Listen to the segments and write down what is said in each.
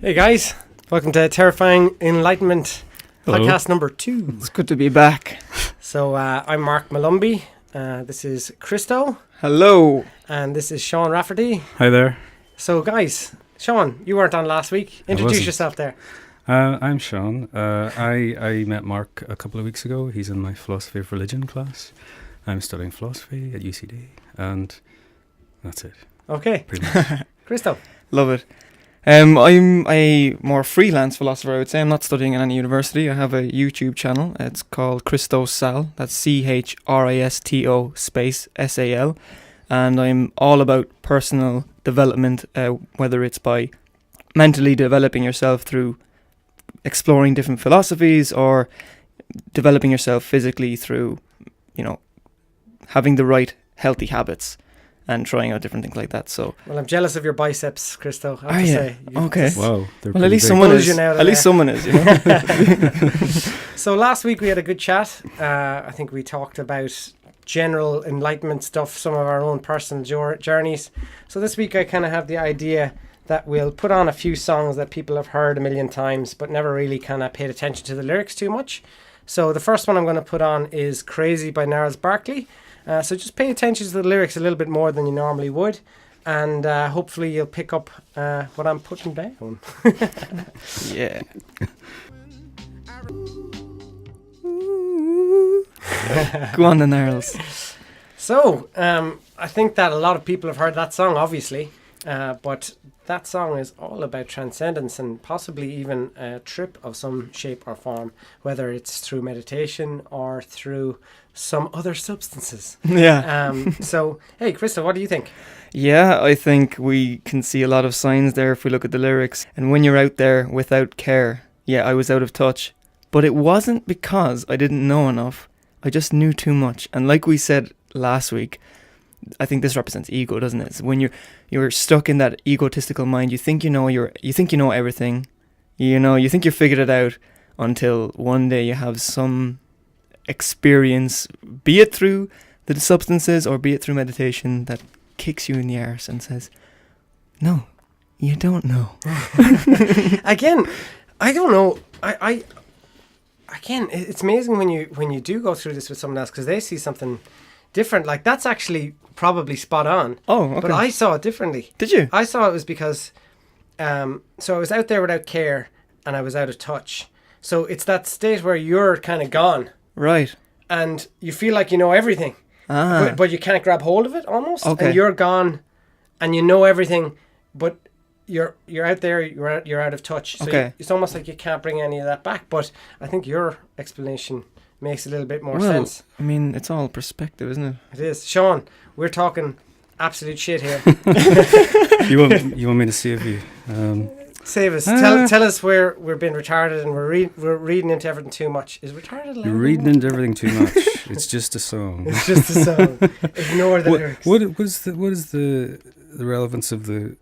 Hey guys, welcome to Terrifying Enlightenment, Hello. podcast number 2. It's good to be back. So I'm Mark Molumby, this is Christo, Hello. and this is Sean Rafferty. Hi there. So guys, Sean, you weren't on last week. Introduce wasn't. yourself there. I'm Sean. I met Mark a couple of weeks ago. He's in my philosophy of religion class. I'm studying philosophy at UCD, and that's it. Okay, Pretty much. Christo. Love it. I'm a more freelance philosopher, I would say. I'm not studying in any university. I have a YouTube channel. It's called Christo Sal. That's CHRISTO space SAL. And I'm all about personal development, whether it's by mentally developing yourself through exploring different philosophies or developing yourself physically through, having the right healthy habits and trying out different things like that. So, Well, I'm jealous of your biceps, Christo. I have Are to you? say. Okay. Wow. They're well, at pretty least big. someone Pulls is. you out of At least there. someone is. So last week we had a good chat. I think we talked about general enlightenment stuff, some of our own personal journeys. So this week I kind of have the idea that we'll put on a few songs that people have heard a million times but never really kind of paid attention to the lyrics too much. So the first one I'm going to put on is Crazy by Gnarls, Barkley. So just pay attention to the lyrics a little bit more than you normally would, and hopefully you'll pick up what I'm putting down. Yeah. Go on the Gnarls. So, I think that a lot of people have heard that song, obviously, but that song is all about transcendence and possibly even a trip of some shape or form, whether it's through meditation or through some other substances. Yeah. So, hey, Krista, what do you think? Yeah, I think we can see a lot of signs there if we look at the lyrics. And when you're out there without care, yeah, I was out of touch. But it wasn't because I didn't know enough. I just knew too much. And like we said last week, I think this represents ego, doesn't it? So when you're stuck in that egotistical mind, you think you know everything. You think you figured it out until one day you have some experience, be it through the substances or be it through meditation, that kicks you in the arse and says, "No, you don't know." Again, I don't know. Again, it's amazing when you do go through this with someone else because they see something different. Like, that's actually probably spot on. Oh, okay. But I saw it differently. Did you? I saw it was because, so I was out there without care and I was out of touch. So it's that state where you're kind of gone Right. and you feel like you know everything, but you can't grab hold of it almost. Okay. And you're gone and you know everything, but you're out there, you're out of touch. So Okay. it's almost like you can't bring any of that back. But I think your explanation makes a little bit more sense. I mean, it's all perspective, isn't it? It is. Sean, we're talking absolute shit here. You want me to save you? Save us. Tell us where we're being retarded and we're reading into everything too much. Is retarded allowed? You're reading into everything too much. It's just a song. It's just a song. Ignore the lyrics. What is the relevance of the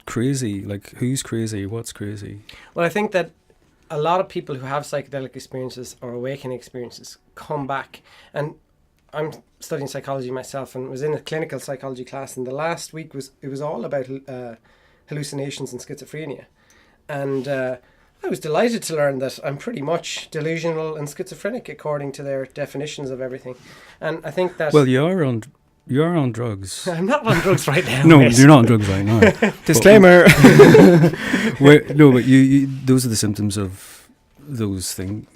crazy? Like, who's crazy? What's crazy? Well, I think that a lot of people who have psychedelic experiences or awakening experiences come back. And I'm studying psychology myself and was in a clinical psychology class, and the last week was all about hallucinations and schizophrenia. And I was delighted to learn that I'm pretty much delusional and schizophrenic according to their definitions of everything. And I think that... Well, you are on drugs. I'm not on drugs right now. No, mate. you're not on drugs right now. Disclaimer. No, but you those are the symptoms of those things.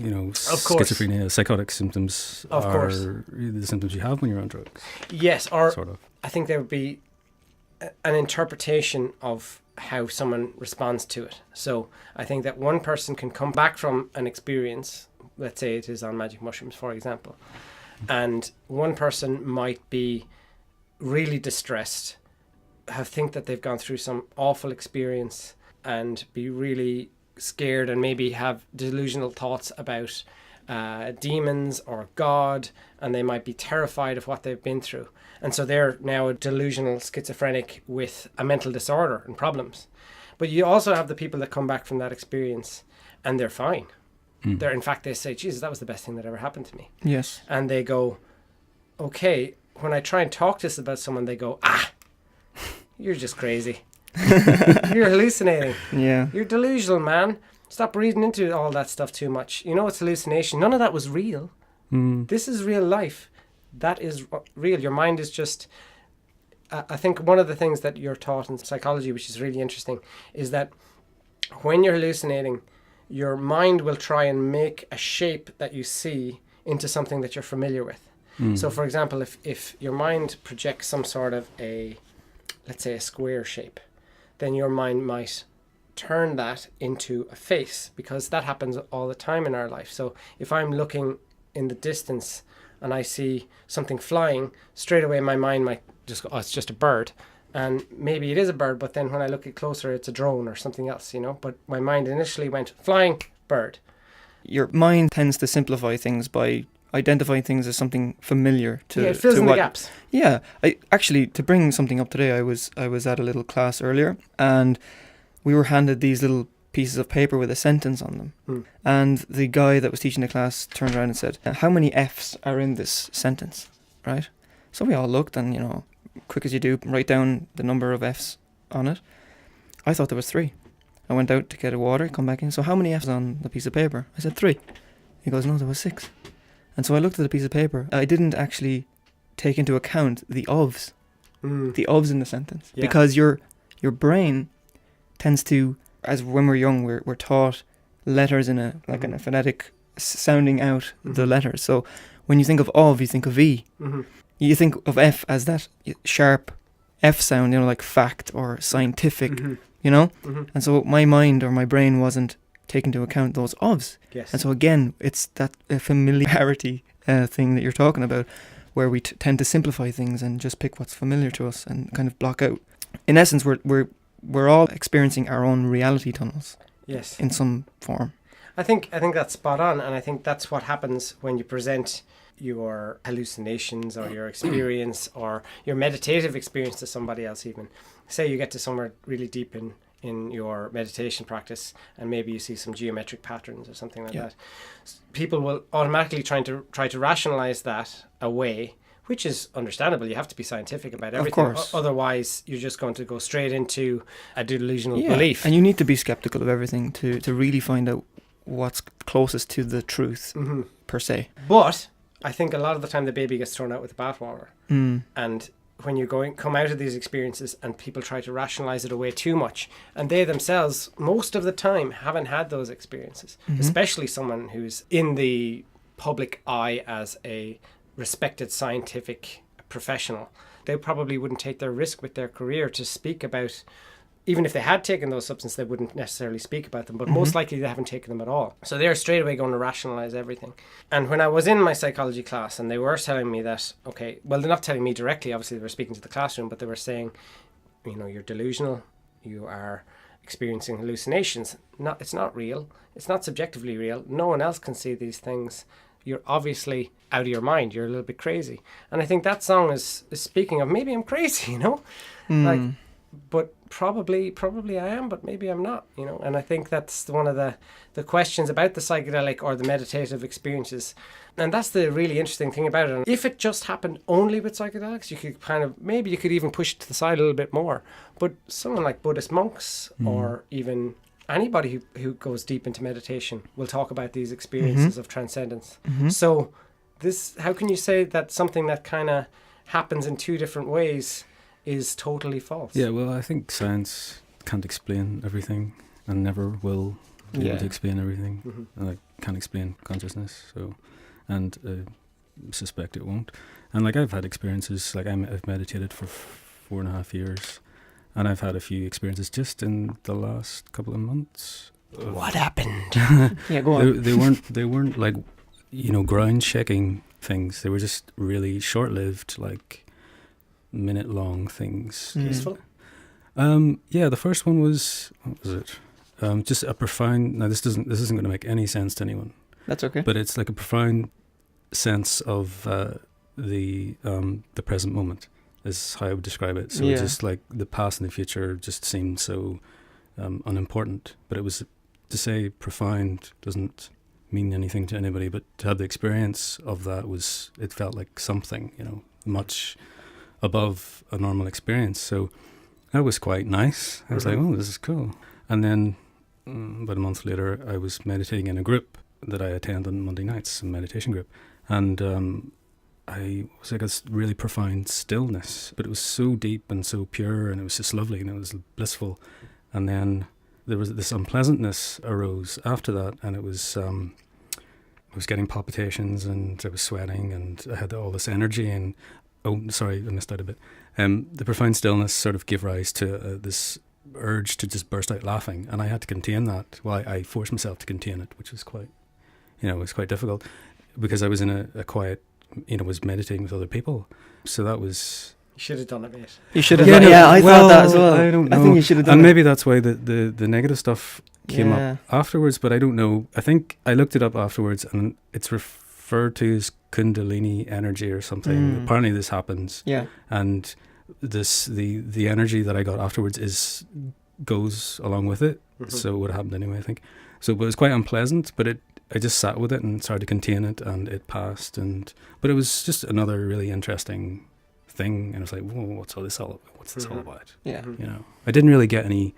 Of course. Schizophrenia, psychotic symptoms Of are course. the symptoms you have when you're on drugs. Yes, or Sort of. I think there would be an interpretation of how someone responds to it. So I think that one person can come back from an experience, let's say it is on magic mushrooms, for example, and one person might be really distressed, think that they've gone through some awful experience and be really scared and maybe have delusional thoughts about demons or God, and they might be terrified of what they've been through. And so they're now a delusional schizophrenic with a mental disorder and problems. But you also have the people that come back from that experience and they're fine. They're, in fact, they say, Jesus, that was the best thing that ever happened to me. Yes. And they go, okay, when I try and talk to this about someone, they go, you're just crazy. You're hallucinating. Yeah. You're delusional, man. Stop reading into all that stuff too much. You know it's hallucination. None of that was real. This is real life. That is real. Your mind is just... I think one of the things that you're taught in psychology, which is really interesting, is that when you're hallucinating, your mind will try and make a shape that you see into something that you're familiar with. So, for example, if your mind projects some sort of let's say a square shape, then your mind might turn that into a face, because that happens all the time in our life. So if I'm looking in the distance and I see something flying, straight away my mind might just go, oh, it's just a bird. And maybe it is a bird, but then when I look at closer, it's a drone or something else, you know. But my mind initially went, flying bird. Your mind tends to simplify things by identifying things as something familiar to... Yeah, it fills in the gaps. Yeah. Actually, to bring something up today, I was at a little class earlier, and we were handed these little pieces of paper with a sentence on them. And the guy that was teaching the class turned around and said, how many F's are in this sentence, right? So we all looked and, you know, quick as you do, write down the number of F's on it. I thought there was 3. I went out to get a water, come back in. So how many F's on the piece of paper? I said 3. He goes, no, there was 6. And so I looked at the piece of paper. I didn't actually take into account the ofs. The ofs in the sentence. Yeah. Because your brain tends to, as when we're young, we're taught letters in a phonetic sounding out the letters. So when you think of, you think of E. You think of F as that sharp F sound, you know, like fact or scientific, you know? And so my mind or my brain wasn't taking into account those ofs. Yes. And so again, it's that familiarity thing that you're talking about, where we tend to simplify things and just pick what's familiar to us and kind of block out. In essence, we're all experiencing our own reality tunnels. Yes. In some form. I think that's spot on, and I think that's what happens when you present your hallucinations or your experience or your meditative experience to somebody else. Even say you get to somewhere really deep in your meditation practice and maybe you see some geometric patterns or something like that. People will automatically try to rationalize that away, which is understandable. You have to be scientific about everything. Of course. Otherwise, you're just going to go straight into a delusional belief. And you need to be skeptical of everything to really find out what's closest to the truth, per se. But I think a lot of the time the baby gets thrown out with the bathwater. And when you come out of these experiences and people try to rationalize it away too much, and they themselves, most of the time, haven't had those experiences, especially someone who's in the public eye as a respected scientific professional, they probably wouldn't take their risk with their career to speak about, even if they had taken those substances, they wouldn't necessarily speak about them, but most likely they haven't taken them at all. So they're straight away going to rationalize everything. And when I was in my psychology class and they were telling me that, okay, well, they're not telling me directly, obviously they were speaking to the classroom, but they were saying, you know, you're delusional, you are experiencing hallucinations. It's not real. It's not subjectively real. No one else can see these things. You're obviously out of your mind. You're a little bit crazy. And I think that song is speaking of, maybe I'm crazy, you know? Like, but probably I am, but maybe I'm not, you know. And I think that's one of the questions about the psychedelic or the meditative experiences. And that's the really interesting thing about it. And if it just happened only with psychedelics, you could maybe you could even push it to the side a little bit more. But someone like Buddhist monks or even anybody who goes deep into meditation will talk about these experiences of transcendence. So how can you say that something that kind of happens in two different ways is totally false? Yeah, well, I think science can't explain everything and never will be able to explain everything. And can't explain consciousness, and suspect it won't. And I've had experiences, I've meditated for 4.5 years, and I've had a few experiences just in the last couple of months. What happened? Yeah, go on. They weren't ground shaking things. They were just really short-lived, minute-long things. Peaceful? Yeah, the first one was, what was it? Just a profound. Now this isn't going to make any sense to anyone. That's okay. But it's like a profound sense of the present moment is how I would describe it. So it's just like the past and the future just seemed so unimportant. But it was, to say profound doesn't mean anything to anybody, but to have the experience of that it felt like something, much above a normal experience. So that was quite nice. I was Mhm. like, oh, this is cool. And then about a month later, I was meditating in a group that I attend on Monday nights, a meditation group. And I was like a really profound stillness, but it was so deep and so pure, and it was just lovely, and it was blissful. And then there was this unpleasantness arose after that, and it was I was getting palpitations, and I was sweating, and I had all this energy. And oh, sorry, I missed out a bit. The profound stillness sort of gave rise to this urge to just burst out laughing, and I had to contain that. Well, I forced myself to contain it, which was quite, it was quite difficult, because I was in a quiet, was meditating with other people. So that was. You should have done it, mate. You should have. Yeah, done, no, I thought that as well. I don't know. I think you should have done and it. maybe that's why the negative stuff came up afterwards, but I don't know. I think I looked it up afterwards, and it's referred to as Kundalini energy or something. Apparently this happens. Yeah. And the energy that I got afterwards goes along with it. Mhm. So it would have happened anyway, I think. So but it was quite unpleasant, but I just sat with it and started to contain it, and it passed. But it was just another really interesting thing, and I was like, whoa, what's this all about? Yeah. I didn't really get any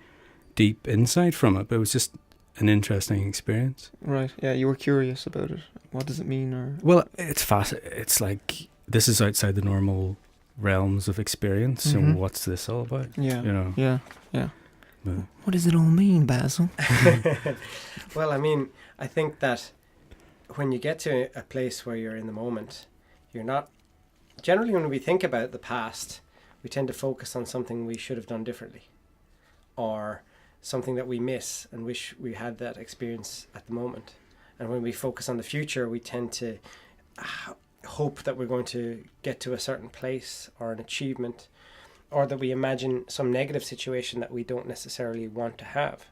deep insight from it, but it was just an interesting experience. Right. Yeah, you were curious about it. What does it mean? Or Well, it's it's like this is outside the normal realms of experience. So what's this all about? Yeah. Yeah. But what does it all mean, Basil? Well, I mean, I think that when you get to a place where you're in the moment, you're not. Generally, when we think about the past, we tend to focus on something we should have done differently, or something that we miss and wish we had that experience at the moment. And when we focus on the future, we tend to hope that we're going to get to a certain place or an achievement, or that we imagine some negative situation that we don't necessarily want to have.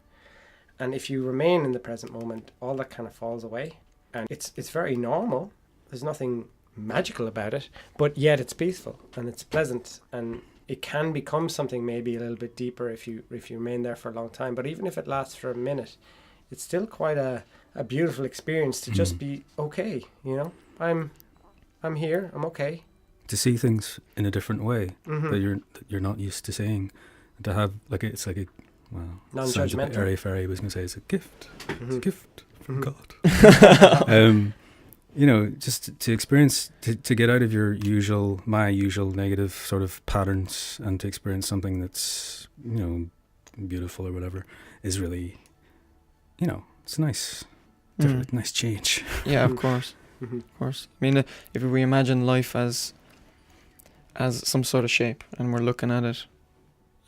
And if you remain in the present moment, all that kind of falls away. And it's very normal. There's nothing magical about it, but yet it's peaceful and it's pleasant, and it can become something maybe a little bit deeper if you remain there for a long time. But even if it lasts for a minute, it's still quite a beautiful experience to just be okay. I'm here, I'm okay. To see things in a different way that you're not used to seeing, and to have it's like a sounds a bit airy fairy. I was going to say it's a gift. It's a gift from God. Just to experience, to get out of my usual negative sort of patterns, and to experience something that's beautiful or whatever, is really, it's nice, nice change. Yeah, of course, of course. I mean, if we imagine life as some sort of shape, and we're looking at it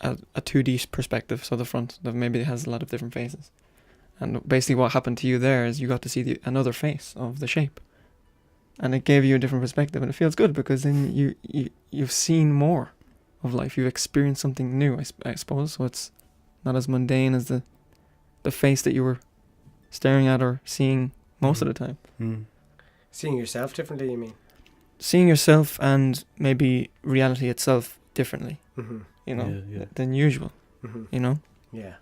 at a 2D perspective, so the front that maybe has a lot of different faces, and basically what happened to you there is you got to see another face of the shape, and it gave you a different perspective, and it feels good because then you've seen more of life, you've experienced something new, I suppose. So it's not as mundane as the face that you were staring at or seeing most of the time. Seeing yourself differently, you mean? Seeing yourself and maybe reality itself differently, than usual, Yeah.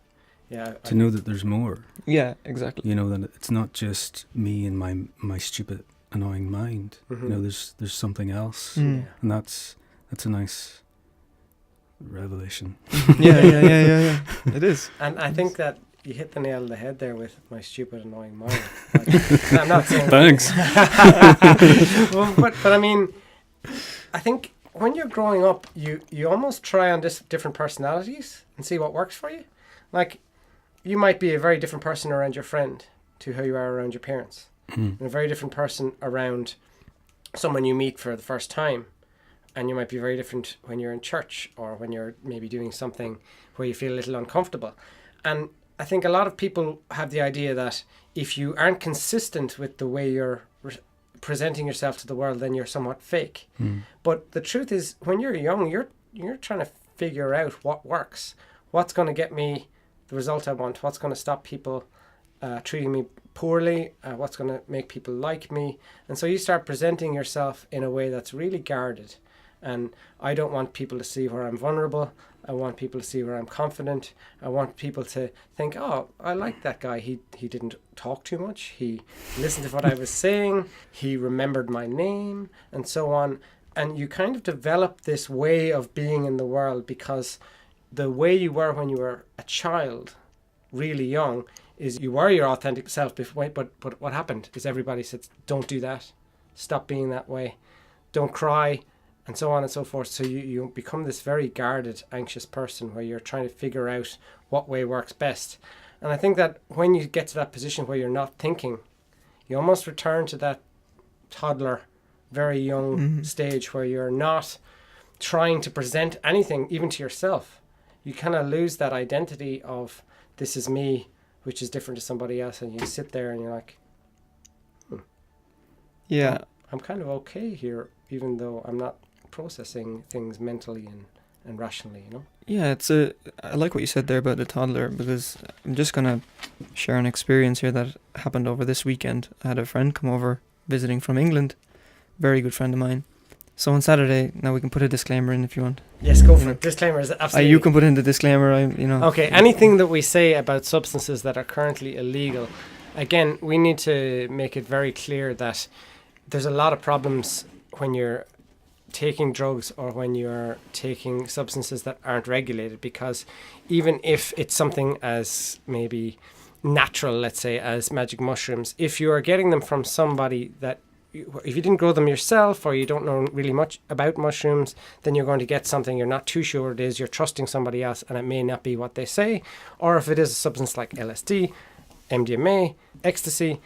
Yeah. To know that there's more. Yeah, exactly. That it's not just me and my stupid, annoying mind. There's something else, and that's a nice revelation. Yeah. It is. And I think that you hit the nail on the head there with my stupid, annoying mind. I'm not saying thanks. Well, but I mean, I think when you're growing up, you almost try on different personalities and see what works for you. Like, you might be a very different person around your friend to how you are around your parents, and a very different person around someone you meet for the first time. And you might be very different when you're in church, or when you're maybe doing something where you feel a little uncomfortable. And I think a lot of people have the idea that if you aren't consistent with the way you're presenting yourself to the world, then you're somewhat fake. But the truth is, when you're young, you're trying to figure out what works, what's going to get me the result I want, what's going to stop people treating me poorly, what's going to make people like me. And so you start presenting yourself in a way that's really guarded. And I don't want people to see where I'm vulnerable. I want people to see where I'm confident. I want people to think, oh, I like that guy. He didn't talk too much. He listened to what I was saying. He remembered my name, and so on. And you kind of develop this way of being in the world because the way you were when you were a child, really young, is you were your authentic self before, but what happened is everybody said, don't do that, stop being that way, don't cry, and so on and so forth. So you become this very guarded, anxious person where you're trying to figure out what way works best. And I think that when you get to that position where you're not thinking, you almost return to that toddler, very young stage where you're not trying to present anything, even to yourself. You kind of lose that identity of, this is me, which is different to somebody else, and you sit there and you're like, Yeah. I'm kind of okay here, even though I'm not processing things mentally and rationally, you know? Yeah, I like what you said there about the toddler, because I'm just going to share an experience here that happened over this weekend. I had a friend come over visiting from England, very good friend of mine. So on Saturday, now we can put a disclaimer in if you want. Yes, go for it. Disclaimer is absolutely... You can put in the disclaimer, Okay, anything that we say about substances that are currently illegal, again, we need to make it very clear that there's a lot of problems when you're taking drugs or when you're taking substances that aren't regulated, because even if it's something as maybe natural, let's say, as magic mushrooms, if you are getting them from somebody that, if you didn't grow them yourself or you don't know really much about mushrooms, then you're going to get something you're not too sure it is, you're trusting somebody else and it may not be what they say. Or if it is a substance like LSD, MDMA, ecstasy,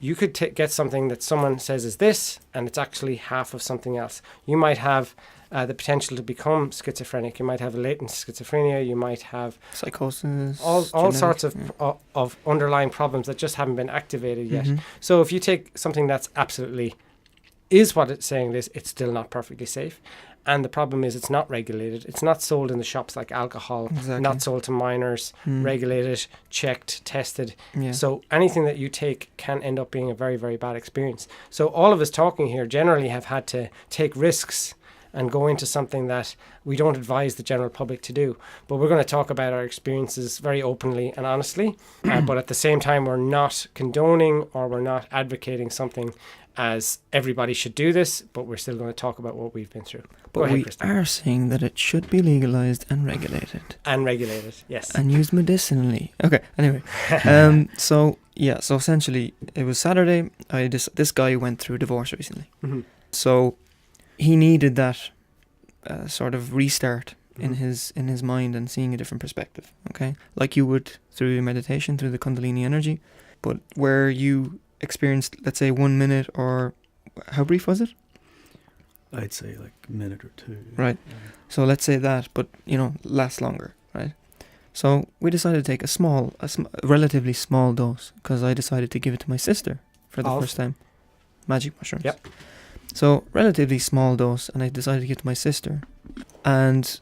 you could get something that someone says is this and it's actually half of something else. You might have the potential to become schizophrenic. You might have latent schizophrenia. You might have psychosis, all sorts of underlying problems that just haven't been activated yet. Mm-hmm. So if you take something that's absolutely is what it's saying it is, it's still not perfectly safe. And the problem is it's not regulated. It's not sold in the shops like alcohol, not sold to minors, regulated, checked, tested. Yeah. So anything that you take can end up being a very, very bad experience. So all of us talking here generally have had to take risks and go into something that we don't advise the general public to do. But we're going to talk about our experiences very openly and honestly. But at the same time, we're not condoning or we're not advocating something as everybody should do this, but we're still going to talk about what we've been through. But we are saying that it should be legalized and regulated. And regulated, yes. And used medicinally. Okay, anyway. So essentially, it was Saturday. This guy went through a divorce recently. Mm-hmm. So he needed that sort of restart in his mind and seeing a different perspective, okay? Like you would through your meditation, through the Kundalini energy, but where you experienced, let's say, 1 minute, or how brief was it? I'd say like a minute or two. Right. Yeah. So let's say that, but lasts longer, right? So we decided to take a relatively small dose, because I decided to give it to my sister for the first time. Magic mushrooms. Yep. So relatively small dose, and I decided to give it to my sister, and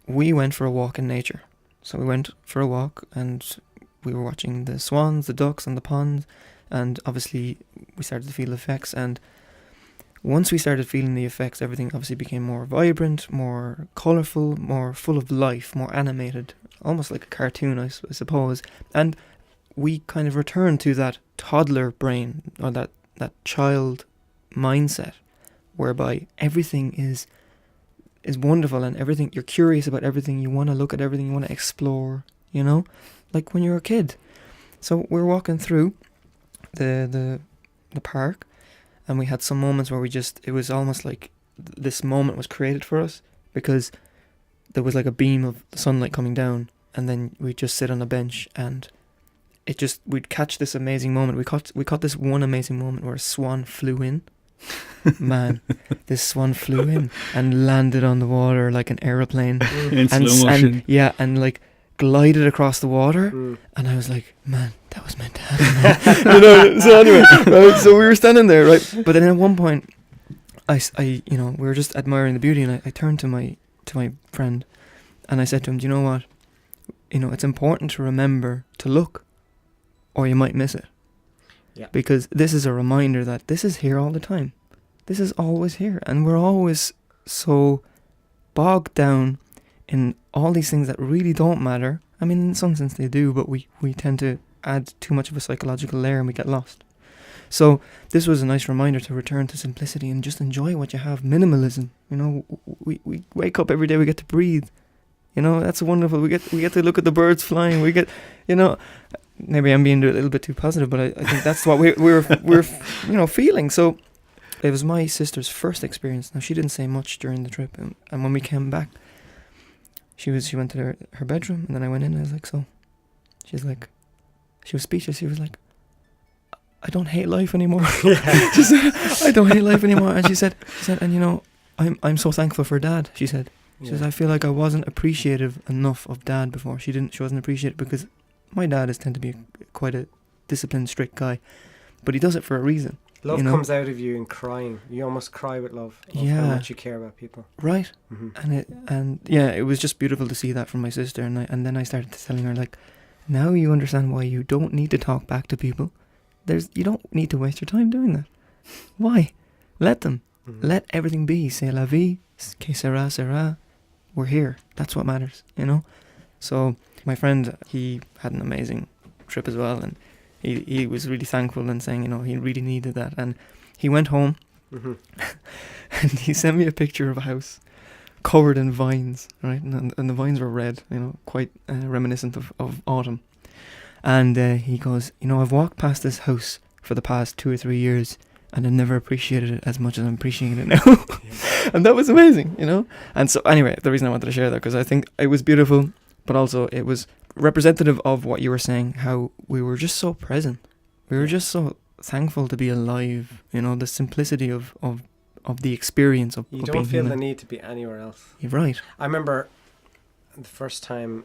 we went for a walk in nature. So we went for a walk, and we were watching the swans, the ducks, and the ponds. And obviously, we started to feel effects. And once we started feeling the effects, everything obviously became more vibrant, more colourful, more full of life, more animated, almost like a cartoon, I suppose. And we kind of returned to that toddler brain, or that child mindset, whereby everything is wonderful, and everything, you're curious about everything, you want to look at everything, you want to explore, like when you're a kid. So we're walking through the park, and we had some moments where it was almost like this moment was created for us, because there was like a beam of sunlight coming down, and then we'd just sit on a bench, and we'd catch this amazing moment. We caught this one amazing moment where a swan flew in. Man, this swan flew in and landed on the water like an aeroplane in slow motion. And like glided across the water, and I was like, man, that was meant to happen. So anyway, so we were standing there, right? But then at one point, I we were just admiring the beauty, and I turned to my friend, and I said to him, do you know what? It's important to remember to look, or you might miss it. Yeah. Because this is a reminder that this is here all the time. This is always here, and we're always so bogged down in all these things that really don't matter. I mean, in some sense they do, but we tend to add too much of a psychological layer and we get lost. So this was a nice reminder to return to simplicity and just enjoy what you have. Minimalism. We wake up every day, we get to breathe. You know, that's wonderful. We get to look at the birds flying. We get, you know, maybe I'm being a little bit too positive, but I think that's what we're you know, feeling. So it was my sister's first experience. Now, she didn't say much during the trip, and when we came back, she went to her bedroom, and then I went in and I was like, so she's like, she was speechless. She was like, I don't hate life anymore. She said, I don't hate life anymore. And she said, and you know, I'm so thankful for Dad. She said, she says, I feel like I wasn't appreciative enough of Dad before. She wasn't appreciative because my dad is tend to be quite a disciplined, strict guy, but he does it for a reason. Love, you know? Comes out of you in crying. You almost cry with love. How much you care about people. Right. And it was just beautiful to see that from my sister. And then I started telling her, like, now you understand why you don't need to talk back to people. You don't need to waste your time doing that. Why? Let them. Let everything be. C'est la vie. Que sera, sera. We're here. That's what matters, you know? So my friend, he had an amazing trip as well, and he was really thankful and saying, you know, he really needed that. And he went home and he sent me a picture of a house covered in vines, right? And the vines were red, you know, quite reminiscent of autumn. And he goes, you know, I've walked past this house for the past 2 or 3 years and I never appreciated it as much as I'm appreciating it now. And that was amazing, you know? And so anyway, the reason I wanted to share that, because I think it was beautiful, but also it was representative of what you were saying, how we were just so present. We were just so thankful to be alive, you know, the simplicity of the experience of You of don't being feel human. the need to be anywhere else. You're right. I remember the first time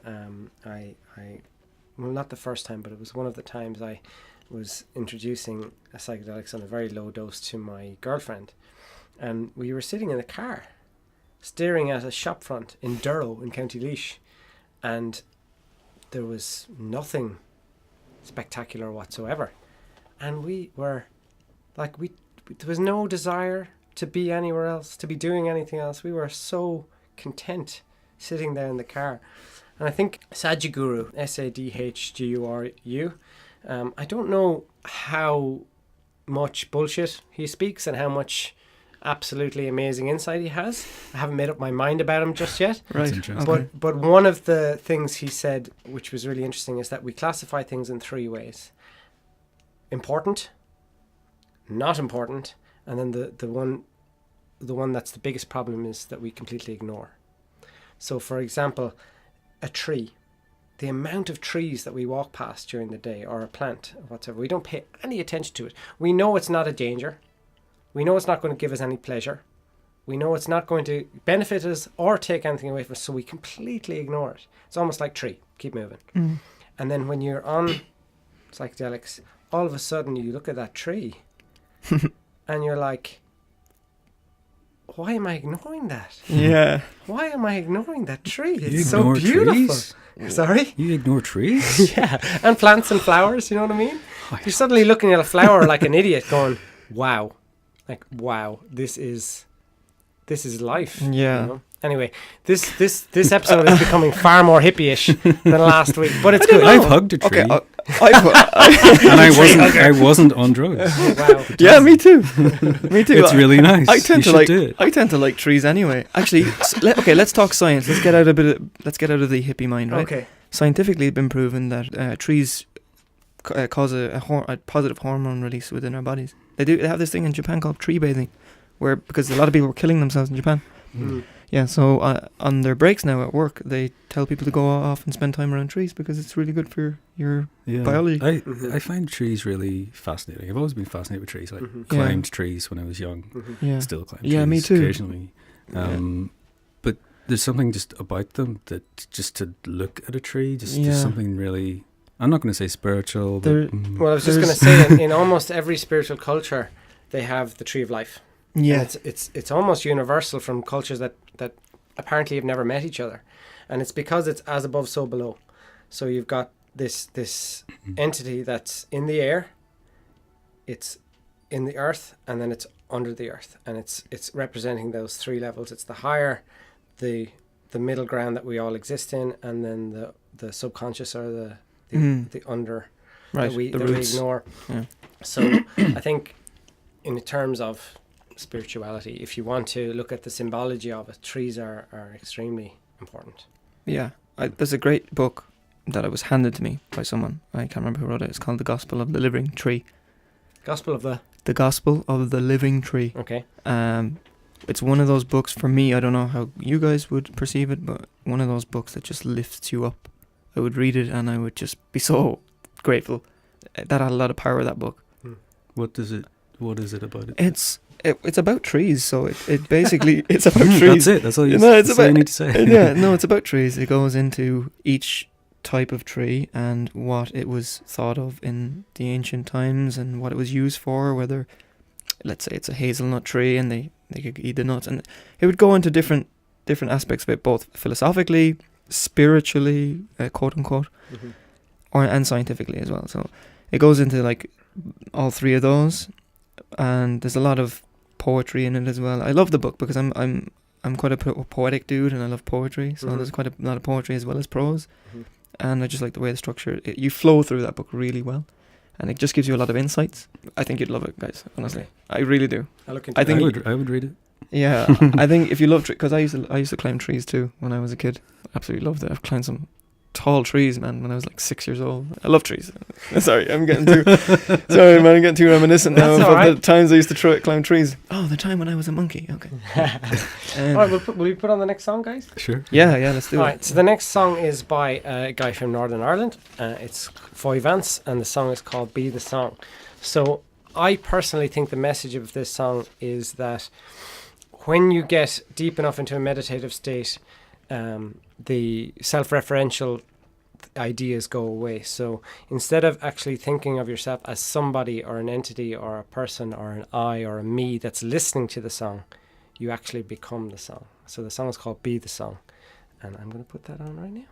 well, not the first time, but it was one of the times I was introducing a psychedelics on a very low dose to my girlfriend. And we were sitting in a car, staring at a shop front in Durrow in County Laois. And there was nothing spectacular whatsoever. And we were like, there was no desire to be anywhere else, to be doing anything else. We were so content sitting there in the car. And I think Sadhguru, Sadhguru, I don't know how much bullshit he speaks and how much absolutely amazing insight he has. I haven't made up my mind about him just yet. Right. Okay. But one of the things he said, which was really interesting, is that we classify things in 3 ways: important, not important, and then the one that's the biggest problem is that we completely ignore. So, for example, a tree. The amount of trees that we walk past during the day, or a plant, or whatever, we don't pay any attention to it. We know it's not a danger. We know it's not going to give us any pleasure. We know it's not going to benefit us or take anything away from us, so we completely ignore it. It's almost like tree. Keep moving. And then when you're on psychedelics, all of a sudden you look at that tree and you're like, why am I ignoring that? Yeah. Why am I ignoring that tree? You It's so ignore beautiful. trees? Sorry? You ignore trees? Yeah, and plants and flowers, you know what I mean? You're suddenly looking at a flower like an idiot going, wow. Like, wow, this is life. Yeah. You know? Anyway, this episode is becoming far more hippie-ish than last week, but it's good. I've hugged a tree. Okay. And I wasn't on drugs. Wow. Yeah, me too. Me too. It's really nice. I tend You to should do it. I tend to like trees anyway. Actually, let's talk science. Let's get out of the hippie mind, right? Okay. Scientifically, it's been proven that trees cause a positive hormone release within our bodies. They have this thing in Japan called tree bathing, because a lot of people were killing themselves in Japan. Yeah, so on their breaks now at work, they tell people to go off and spend time around trees because it's really good for your biology. I find trees really fascinating. I've always been fascinated with trees. I climbed trees when I was young. Yeah. Still climb trees me too. occasionally. But there's something just about them that just to look at a tree, there's something really... I'm not going to say spiritual. But, well, I was just going to say, in almost every spiritual culture, they have the tree of life. Yeah, and it's almost universal from cultures that apparently have never met each other, and it's because it's as above, so below. So you've got this entity that's in the air, it's in the earth, and then it's under the earth, and it's representing those 3 levels. It's the higher, the middle ground that we all exist in, and then the subconscious, or the under, right, that we roots. ignore. Yeah. So I think in terms of spirituality, if you want to look at the symbology of it, trees are extremely important. Yeah. There's a great book that was handed to me by someone. I can't remember who wrote it. It's called The Gospel of the Living Tree. Gospel of the... The Gospel of the Living Tree. Okay. It's one of those books, for me, I don't know how you guys would perceive it, but one of those books that just lifts you up. I would read it and I would just be so grateful. That had a lot of power, that book. What is it about it? It's about trees, so it basically, it's about trees. That's it, that's all you, it's all you need to say. Yeah, no, it's about trees. It goes into each type of tree and what it was thought of in the ancient times and what it was used for, whether, let's say it's a hazelnut tree and they could eat the nuts, and it would go into different aspects of it, both philosophically, spiritually, quote unquote, and scientifically as well. So it goes into like all three of those, and there's a lot of poetry in it as well. I love the book because I'm quite a poetic dude and I love poetry, so there's quite a lot of poetry as well as prose, and I just like the way the structure. You flow through that book really well. And it just gives you a lot of insights. I think you'd love it, guys. Honestly, okay. I really do. I would read it. Yeah, I think if you love trees, because I used to climb trees too when I was a kid. Absolutely loved it. I've climbed some tall trees, man, when I was like 6 years old. I love trees. Sorry, I'm getting too reminiscent now of the times I used to climb trees. Oh, the time when I was a monkey. Okay. All right, will we put on the next song, guys? Sure. Yeah, let's do it. All right, so the next song is by a guy from Northern Ireland. It's Foy Vance, and the song is called Be the Song. So I personally think the message of this song is that when you get deep enough into a meditative state, the self-referential ideas go away. So instead of actually thinking of yourself as somebody or an entity or a person or an I or a me that's listening to the song, you actually become the song. So the song is called Be the Song, and I'm going to put that on right now.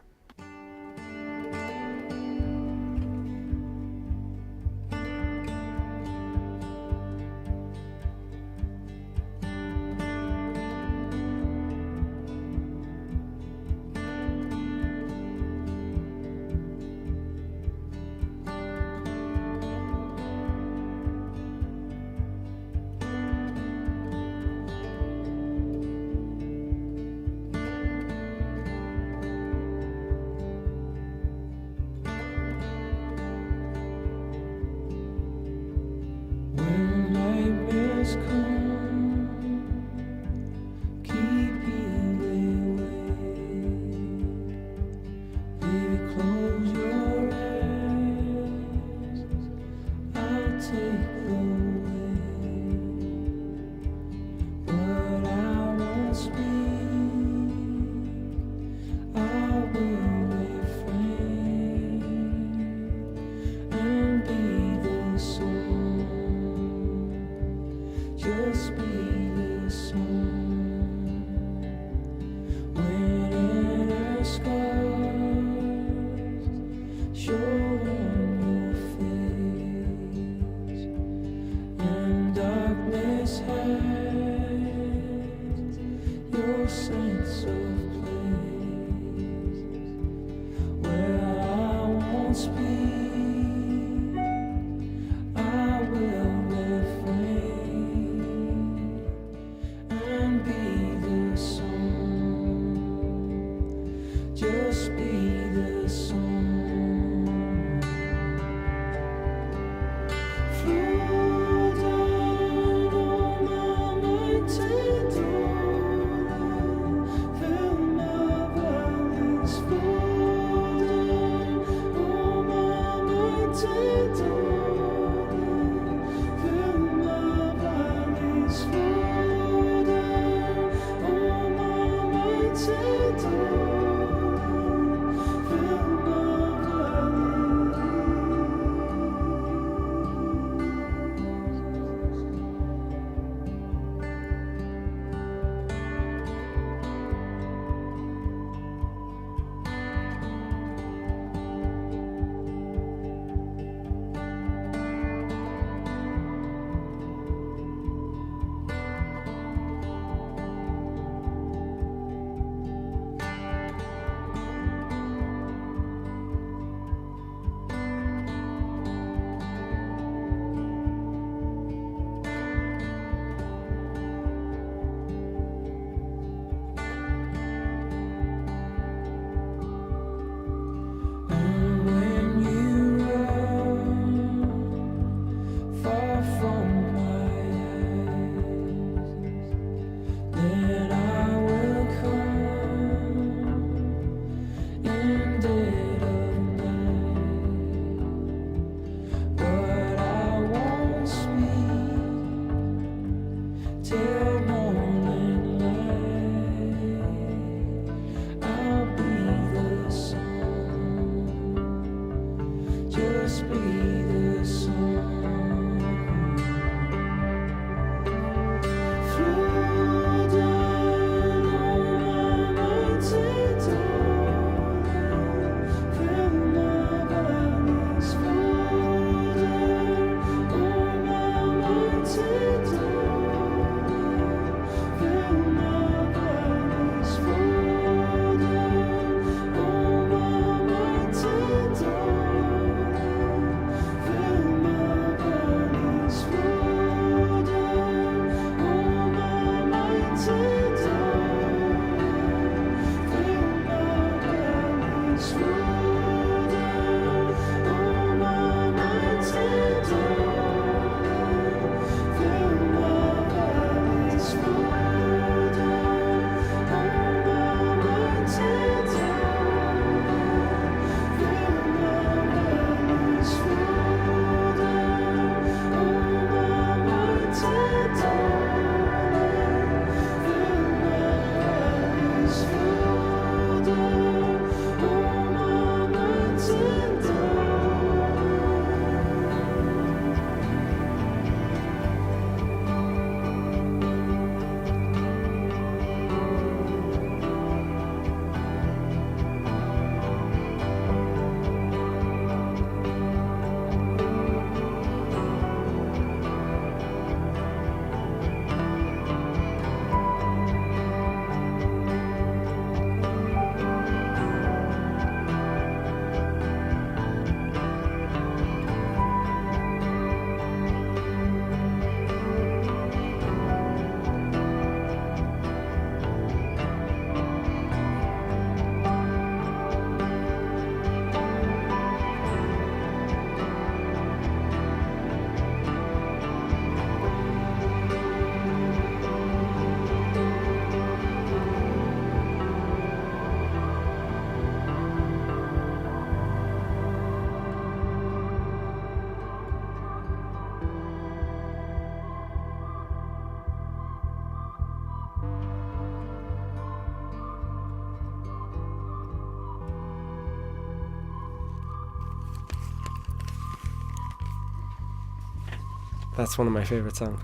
That's one of my favourite songs.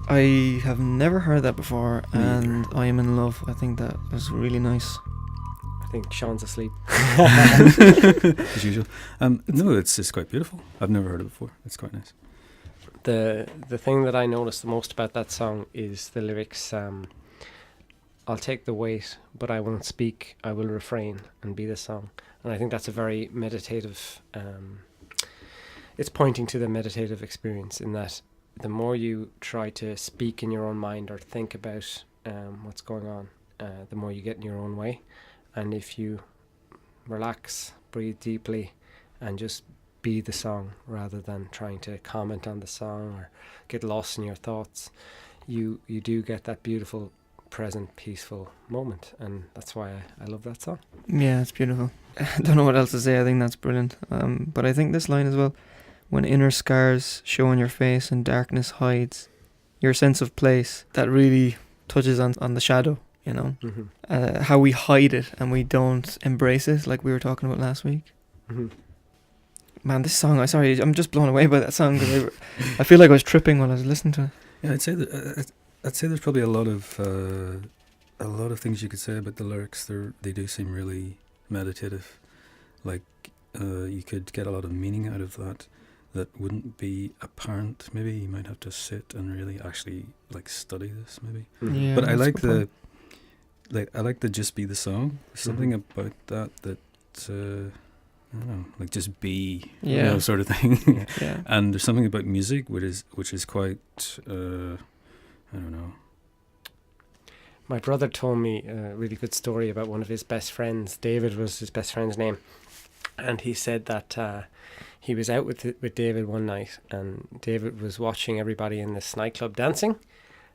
I have never heard that before, Me and I am in love. I think that is really nice. I think Sean's asleep. As usual. No, it's quite beautiful. I've never heard it before. It's quite nice. The thing that I noticed the most about that song is the lyrics. I'll take the weight, but I won't speak. I will refrain and be the song. And I think that's a very meditative. It's pointing to the meditative experience in that the more you try to speak in your own mind or think about what's going on, the more you get in your own way. And if you relax, breathe deeply, and just be the song rather than trying to comment on the song or get lost in your thoughts, you do get that beautiful, present, peaceful moment. And that's why I love that song. Yeah, it's beautiful. I don't know what else to say. I think that's brilliant. But I think this line as well, when inner scars show on your face and darkness hides your sense of place, that really touches on the shadow, you know. Mm-hmm. How we hide it and we don't embrace it, like we were talking about last week. Mm-hmm. Man, this song, I'm just blown away by that song because I feel like I was tripping while I was listening to it. Yeah, I'd say there's probably a lot of things you could say about the lyrics. They do seem really meditative. Like you could get a lot of meaning out of that wouldn't be apparent. Maybe you might have to sit and really actually like study this. Maybe. Mm-hmm. Yeah, But I that's like a good point. I like the just be the song. There's something Mm-hmm. about that I don't know, like just be, Yeah. sort of thing. Yeah. And there's something about music which is quite I don't know. My brother told me a really good story about one of his best friends. David was his best friend's name. And he said that he was out with David one night, and David was watching everybody in this nightclub dancing.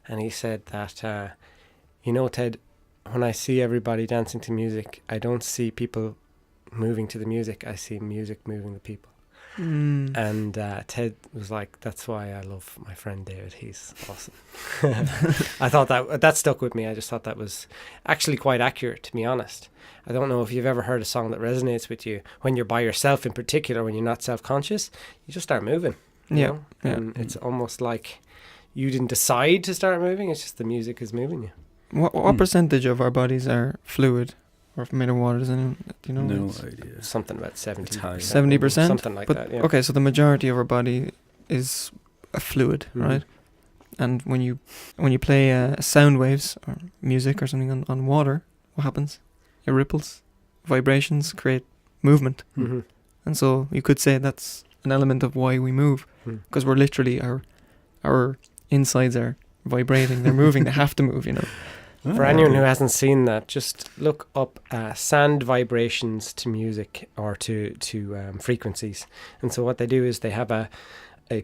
And he said that, Ted, when I see everybody dancing to music, I don't see people moving to the music. I see music moving the people. Mm. And Ted was like, that's why I love my friend David. He's awesome. I thought that stuck with me. I just thought that was actually quite accurate, to be honest. I don't know if you've ever heard a song that resonates with you when you're by yourself, in particular, when you're not self-conscious, you just start moving. You know? Yeah. And it's almost like you didn't decide to start moving. It's just the music is moving you. What percentage of our bodies are fluid or made of water? Do you know? No It's idea. Something about 70%. 70%? Something like that, yeah. Okay, so the majority of our body is a fluid, right? And when you play sound waves or music or something on water, what happens? It ripples. Vibrations create movement. Mm-hmm. And so you could say that's an element of why we move, because we're literally, our insides are vibrating, they're moving, they have to move, you know. For anyone who hasn't seen that, just look up sand vibrations to music or to frequencies. And so what they do is they have a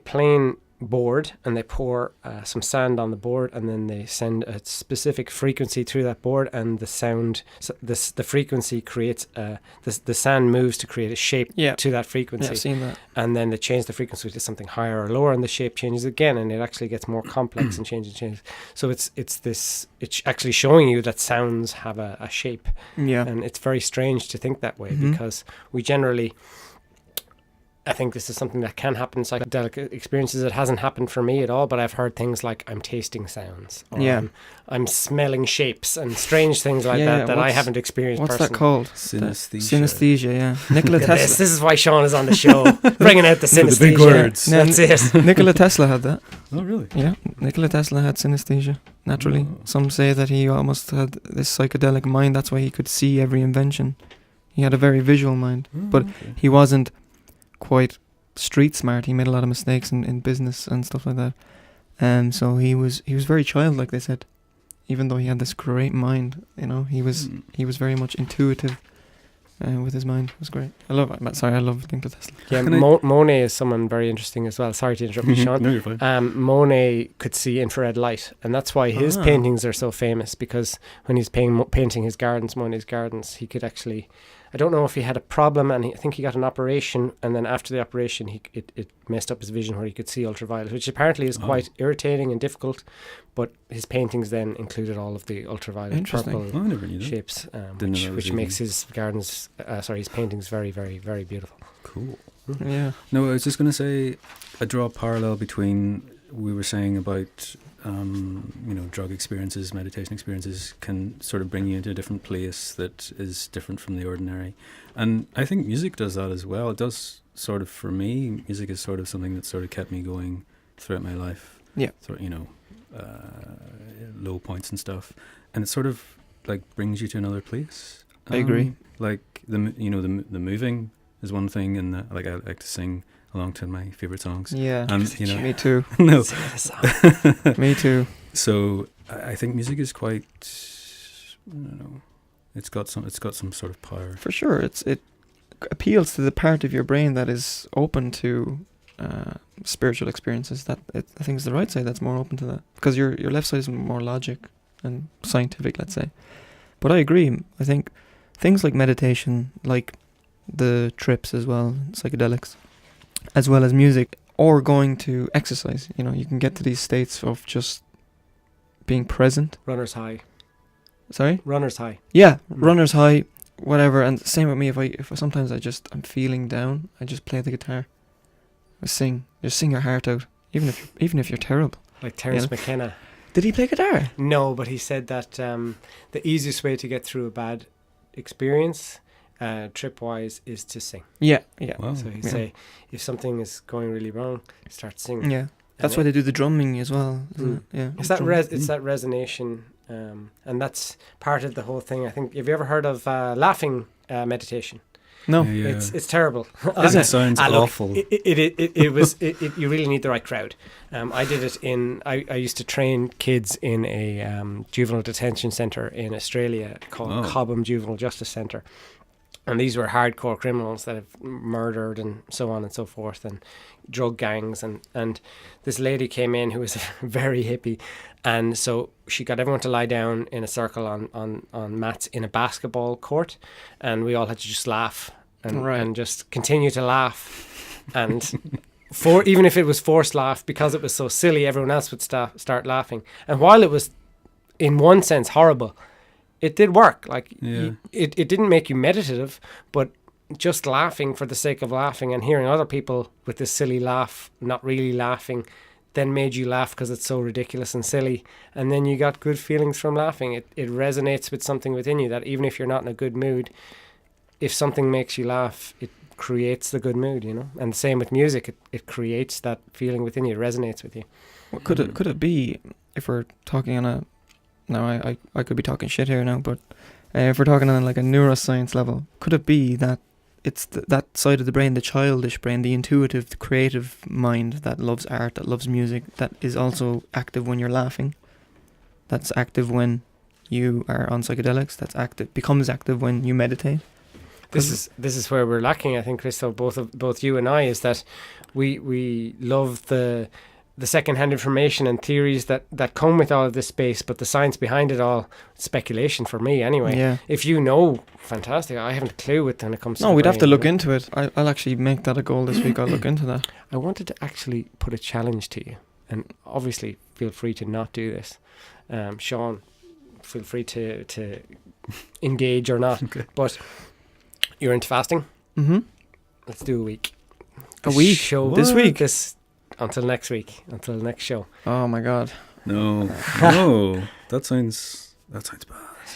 plain board and they pour some sand on the board, and then they send a specific frequency through that board, and the sound, the frequency creates the sand moves to create a shape to that frequency. Yeah, I've seen that. And then they change the frequency to something higher or lower, and the shape changes again, and it actually gets more complex and changes. So it's actually showing you that sounds have a shape. Yeah. And it's very strange to think that way, because we generally, I think this is something that can happen in psychedelic experiences. It hasn't happened for me at all, but I've heard things like I'm tasting sounds, or I'm smelling shapes and strange things like that I haven't experienced what's personally. That called? Synesthesia. Synesthesia, yeah. Nikola Tesla. This is why Sean is on the show, bringing out the synesthesia. The big words. That's it. Nikola Tesla had that. Oh, really? Yeah, Nikola Tesla had synesthesia, naturally. Oh. Some say that he almost had this psychedelic mind, that's why he could see every invention. He had a very visual mind, but he wasn't quite street smart. He made a lot of mistakes in business and stuff like that. So he was very childlike, they said. Even though he had this great mind, you know, he was very much intuitive with his mind. It was great. I love Nikola Tesla. Yeah, Monet is someone very interesting as well. Sorry to interrupt you, Sean. No, you're fine. Monet could see infrared light, and that's why his paintings are so famous, because when he's painting his gardens, Monet's gardens, he could actually, I don't know if he had a problem, and I think he got an operation, and then after the operation it messed up his vision where he could see ultraviolet, which apparently is quite irritating and difficult, but his paintings then included all of the ultraviolet purple I never knew that. shapes, which easy. makes his his paintings very, very, very beautiful. Cool. Yeah. No, I was just going to say, I draw a parallel between we were saying about drug experiences, meditation experiences can sort of bring you into a different place that is different from the ordinary, and I think music does that as well. It does sort of for me. Music is sort of something that sort of kept me going throughout my life. Yeah. Sort of, low points and stuff, and it sort of like brings you to another place. I agree. Like the moving is one thing, and I like to sing along to my favorite songs. Yeah, and me too. No, Sing the song. Me too. So I think music is quite, it's got some sort of power. For sure, it appeals to the part of your brain that is open to spiritual experiences. That I think is the right side that's more open to that, because your left side is more logic and scientific, let's say. But I agree. I think things like meditation, like the trips as well, psychedelics, as well as music, or going to exercise. You can get to these states of just being present. Runner's high. Sorry? Runner's high. Yeah, runner's high, whatever. And same with me. If sometimes I'm feeling down, I just play the guitar. I sing. Just sing your heart out, even if you're terrible. Like Terence McKenna. Did he play guitar? No, but he said that the easiest way to get through a bad experience, trip-wise, is to sing. Yeah. Wow. So he'd say, if something is going really wrong, start singing. Yeah, that's why they do the drumming as well, isn't it? Yeah, It's that it's that resonation, and that's part of the whole thing. I think. Have you ever heard of laughing meditation? No, Yeah. It's terrible. It sounds awful. It was. You really need the right crowd. I did it I used to train kids in a juvenile detention centre in Australia called Cobham Juvenile Justice Centre. And these were hardcore criminals that have murdered and so on and so forth, and drug gangs. And this lady came in who was very hippie. And so she got everyone to lie down in a circle on mats in a basketball court. And we all had to just laugh and just continue to laugh. And even if it was forced laugh, because it was so silly, everyone else would start laughing. And while it was, in one sense, horrible, it did work. It didn't make you meditative, but just laughing for the sake of laughing and hearing other people with this silly laugh, not really laughing, then made you laugh because it's so ridiculous and silly. And then you got good feelings from laughing. It resonates with something within you that even if you're not in a good mood, if something makes you laugh, it creates the good mood, And the same with music. It creates that feeling within you. It resonates with you. What could it be, if we're talking on a... Now, I could be talking shit here now, but if we're talking on like a neuroscience level, could it be that it's that side of the brain, the childish brain, the intuitive, the creative mind that loves art, that loves music, that is also active when you're laughing, that's active when you are on psychedelics, becomes active when you meditate? This is where we're lacking, I think, Christo, both you and I, is that we love the second-hand information and theories that come with all of this space, but the science behind it all, speculation for me anyway. Yeah. If you know, fantastic. I haven't a clue when it comes to we'd brain, have to look into it. I'll actually make that a goal this week. I'll look into that. I wanted to actually put a challenge to you, and obviously feel free to not do this. Sean, feel free to engage or not. Okay. But you're into fasting? Mm-hmm. Let's do a week. A week? Show This week? Until next week, until the next show. Oh my God. No, that sounds bad.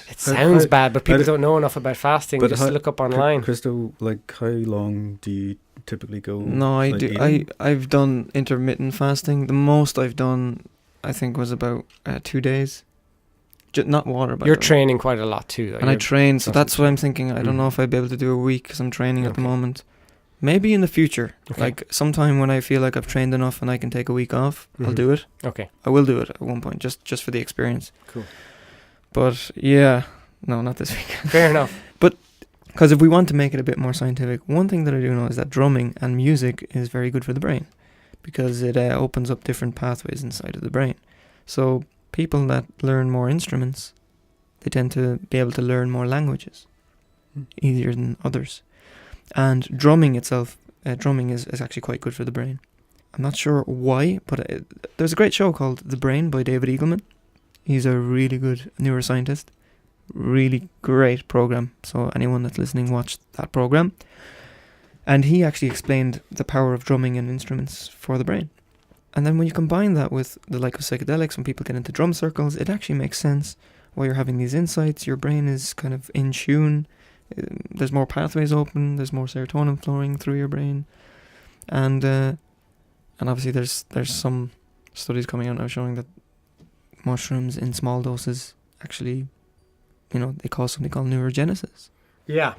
It sounds bad, but people don't know enough about fasting. But just look up online. Christo, like, how long do you typically go? No, I do. eating? I've done intermittent fasting. The most I've done, I think, was about 2 days. Not water, but you're training quite a lot too, though. And I train, so that's what I'm thinking. I don't know if I'd be able to do a week because I'm training at the moment. Maybe in the future, like sometime when I feel like I've trained enough and I can take a week off, I'll do it. Okay. I will do it at one point, just for the experience. Cool. But yeah, no, not this week. Fair enough. But because if we want to make it a bit more scientific, one thing that I do know is that drumming and music is very good for the brain because it opens up different pathways inside of the brain. So people that learn more instruments, they tend to be able to learn more languages easier than others. And drumming itself, drumming is actually quite good for the brain. I'm not sure why, but there's a great show called The Brain by David Eagleman. He's a really good neuroscientist. Really great program. So anyone that's listening, watch that program. And he actually explained the power of drumming and instruments for the brain. And then when you combine that with the like of psychedelics, when people get into drum circles, it actually makes sense. While you're having these insights, your brain is kind of in tune. There's more pathways open. There's more serotonin flowing through your brain, and obviously there's some studies coming out now showing that mushrooms in small doses actually, they cause something called neurogenesis. Yeah.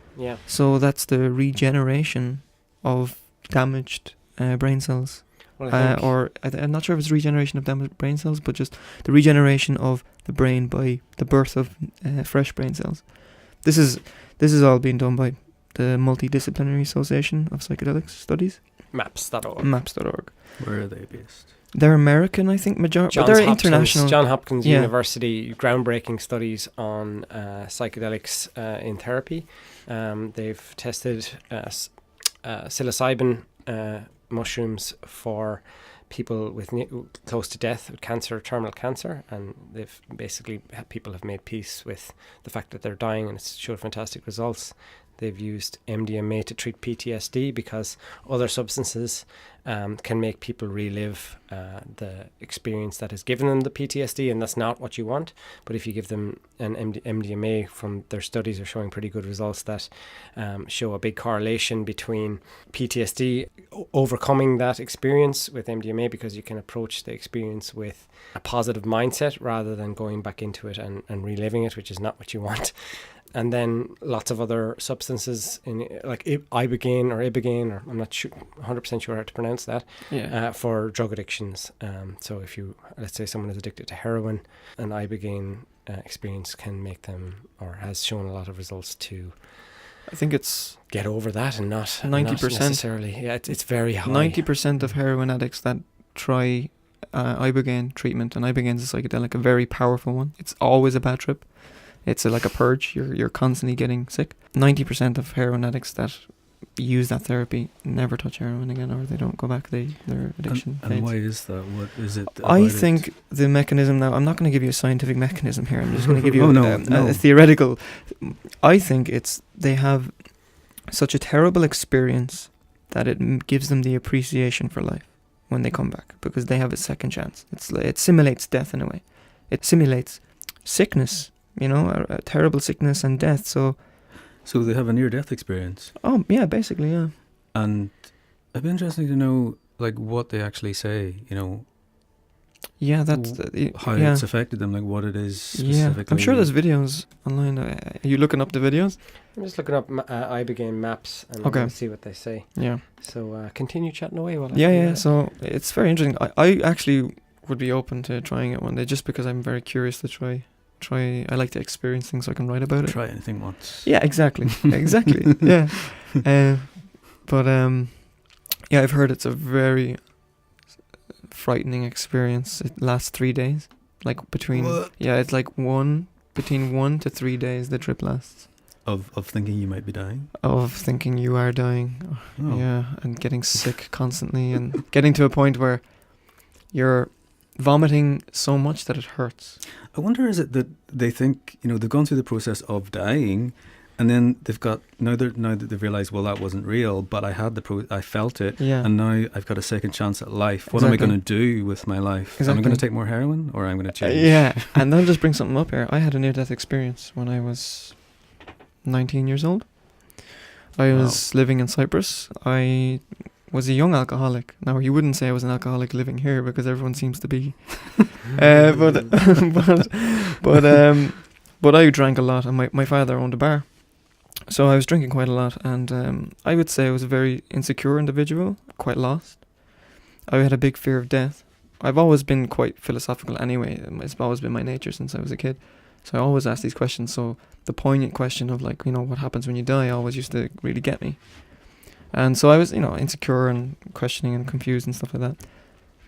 So that's the regeneration of damaged brain cells. Well, I'm not sure if it's regeneration of damaged brain cells, but just the regeneration of the brain by the birth of fresh brain cells. This is all being done by the Multidisciplinary Association of Psychedelics Studies. Maps.org. Maps.org. Where are they based? They're American, I think, but they're international. Johns Hopkins University, groundbreaking studies on psychedelics in therapy. They've tested psilocybin mushrooms for people with close to death with cancer, terminal cancer, and they've basically people have made peace with the fact that they're dying, and it's showed fantastic results. They've used MDMA to treat PTSD because other substances can make people relive the experience that has given them the PTSD, and that's not what you want. But if you give them an MDMA, from their studies are showing pretty good results that show a big correlation between PTSD overcoming that experience with MDMA, because you can approach the experience with a positive mindset rather than going back into it and reliving it, which is not what you want. And then lots of other substances like ibogaine, or I'm not 100% sure how to pronounce that, for drug addictions. So if let's say someone is addicted to heroin, an ibogaine experience can make them, or has shown a lot of results to, I think it's get over that, and not 90% necessarily. Yeah, it's very high. 90% of heroin addicts that try ibogaine treatment, and ibogaine is a psychedelic, a very powerful one. It's always a bad trip. It's like a purge. You're constantly getting sick. 90% of heroin addicts that use that therapy never touch heroin again, or they don't go back. Their addiction fades. And why is that? What is it? I think the mechanism, now I'm not going to give you a scientific mechanism here. I'm just going to give you a theoretical. I think they have such a terrible experience that it gives them the appreciation for life when they come back, because they have a second chance. It simulates death in a way. It simulates sickness. A terrible sickness and death. So they have a near-death experience. Oh, yeah, basically, yeah. And it'd be interesting to know, like, what they actually say. Yeah, that's how it's affected them, like what it is specifically. I'm sure there's videos online. Are you looking up the videos? I'm just looking up ibogaine maps and see what they say. Yeah. So continue chatting away while I So it's very interesting. I actually would be open to trying it one day, just because I'm very curious to try. I like to experience things so I can write about it. Try anything once. Yeah, exactly. Yeah. I've heard it's a very frightening experience. It lasts 3 days. Like it's like between 1 to 3 days the trip lasts. Of thinking you might be dying? Of thinking you are dying. Oh. Yeah, and getting sick constantly, and getting to a point where you're vomiting so much that it hurts. I wonder, is it that they think, they've gone through the process of dying, and then they've got, now that they've realised, well, that wasn't real, but I had I felt it, and now I've got a second chance at life. What am I going to do with my life? Am I going to take more heroin, or am I going to change? Yeah, and I'll just bring something up here. I had a near-death experience when I was 19 years old. I was living in Cyprus. I was a young alcoholic. Now, you wouldn't say I was an alcoholic living here, because everyone seems to be. But I drank a lot, and my father owned a bar. So I was drinking quite a lot, and I would say I was a very insecure individual, quite lost. I had a big fear of death. I've always been quite philosophical anyway. It's always been my nature since I was a kid. So I always ask these questions. So the poignant question of, like, what happens when you die always used to really get me. And so I was, insecure and questioning and confused and stuff like that.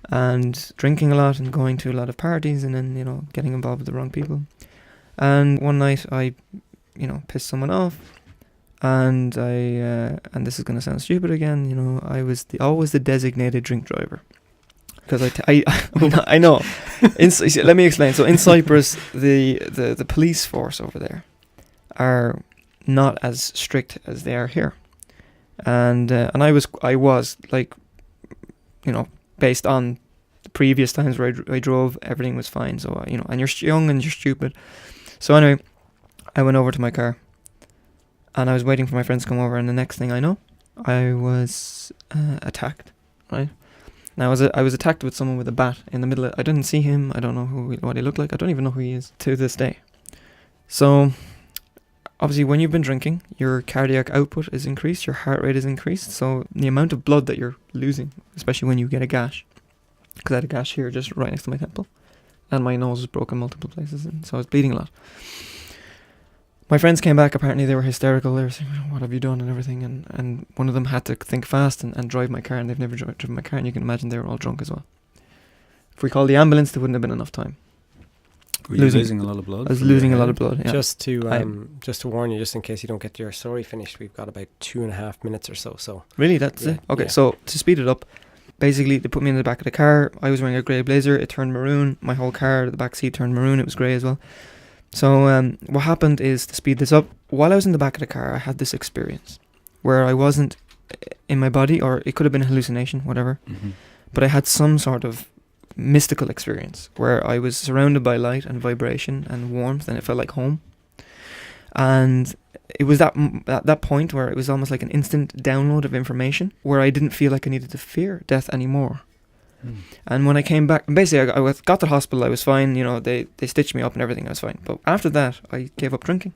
And drinking a lot and going to a lot of parties, and then, getting involved with the wrong people. And one night I, pissed someone off. And and this is going to sound stupid again, I was always the designated drink driver. Because I know. Let me explain. So in Cyprus, the police force over there are not as strict as they are here. And I was like, based on The previous times where I drove, everything was fine. So, and you're young and you're stupid. So anyway, I went over to my car and I was waiting for my friends to come over, and the next thing I know, I was attacked, right? Now, I was attacked with someone with a bat in the middle of, I didn't see him, I don't know what he looked like, I don't even know who he is to this day. So, obviously when you've been drinking, your cardiac output is increased, your heart rate is increased, so the amount of blood that you're losing, especially when you get a gash, because I had a gash here just right next to my temple, and my nose was broken multiple places, and so I was bleeding a lot. My friends came back, apparently they were hysterical, they were saying, what have you done and everything, and one of them had to think fast and drive my car, and they've never driven my car, and you can imagine they were all drunk as well. If we called the ambulance, there wouldn't have been enough time. Were you losing a lot of blood? I was losing a lot of blood, yeah. Just to warn you, just in case you don't get your story finished, we've got about 2.5 minutes or so. So really, that's it? Okay, so to speed it up, basically they put me in the back of the car, I was wearing a grey blazer, it turned maroon, my whole car, the back seat turned maroon, it was grey as well. So what happened is, to speed this up, while I was in the back of the car, I had this experience where I wasn't in my body, or it could have been a hallucination, whatever, but I had some sort of mystical experience where I was surrounded by light and vibration and warmth, and it felt like home. And it was that point where it was almost like an instant download of information, where I didn't feel like I needed to fear death anymore. And when I came back, basically I got to the hospital, I was fine, they stitched me up and everything, I was fine. But after that, I gave up drinking.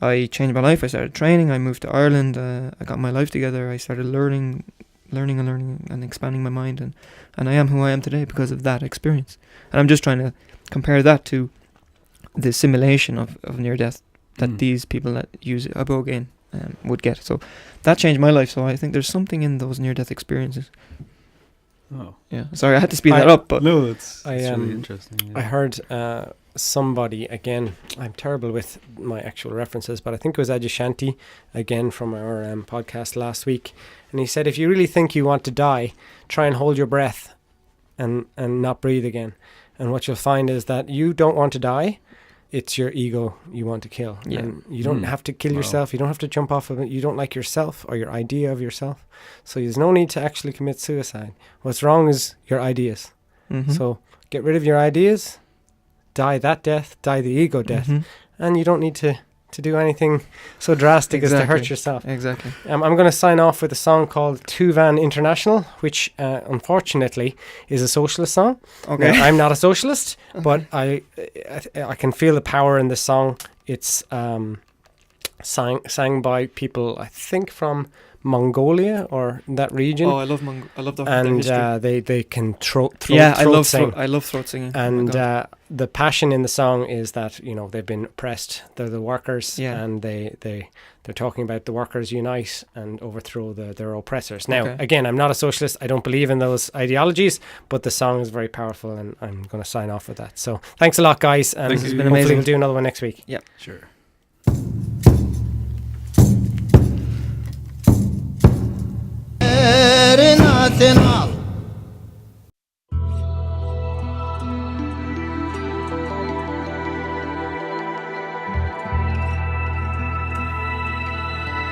I changed my life, I started training, I moved to Ireland, I got my life together, I started learning and expanding my mind, and I am who I am today because of that experience. And I'm just trying to compare that to the simulation of near death that these people that use ibogaine would get. So that changed my life, so I think there's something in those near death experiences. Oh. Yeah. Sorry, I had to speed that up, but no, it's really interesting. Yeah. I heard somebody, again, I'm terrible with my actual references, but I think it was Ajashanti, again from our podcast last week, and he said, if you really think you want to die, try and hold your breath and not breathe again. And what you'll find is that you don't want to die, it's your ego you want to kill. Yeah. And you don't have to kill yourself, you don't have to jump off of it, you don't like yourself or your idea of yourself. So there's no need to actually commit suicide. What's wrong is your ideas. So get rid of your ideas, die that death, die the ego death, and you don't need to do anything so drastic as to hurt yourself. Exactly. I'm going to sign off with a song called Tuvan International, which unfortunately is a socialist song. Okay. Now, I'm not a socialist, but I can feel the power in this song. It's sang by people, I think, from Mongolia or that region. Oh, I love the and history. They can throat sing. I love throat singing. And the passion in the song is that they've been oppressed. They're the workers, and they're talking about the workers unite and overthrow their oppressors. Now, again, I'm not a socialist. I don't believe in those ideologies, but the song is very powerful, and I'm going to sign off with that. So thanks a lot, guys, and it's been hopefully amazing. we'll do another one next week. Yeah, sure. Nothing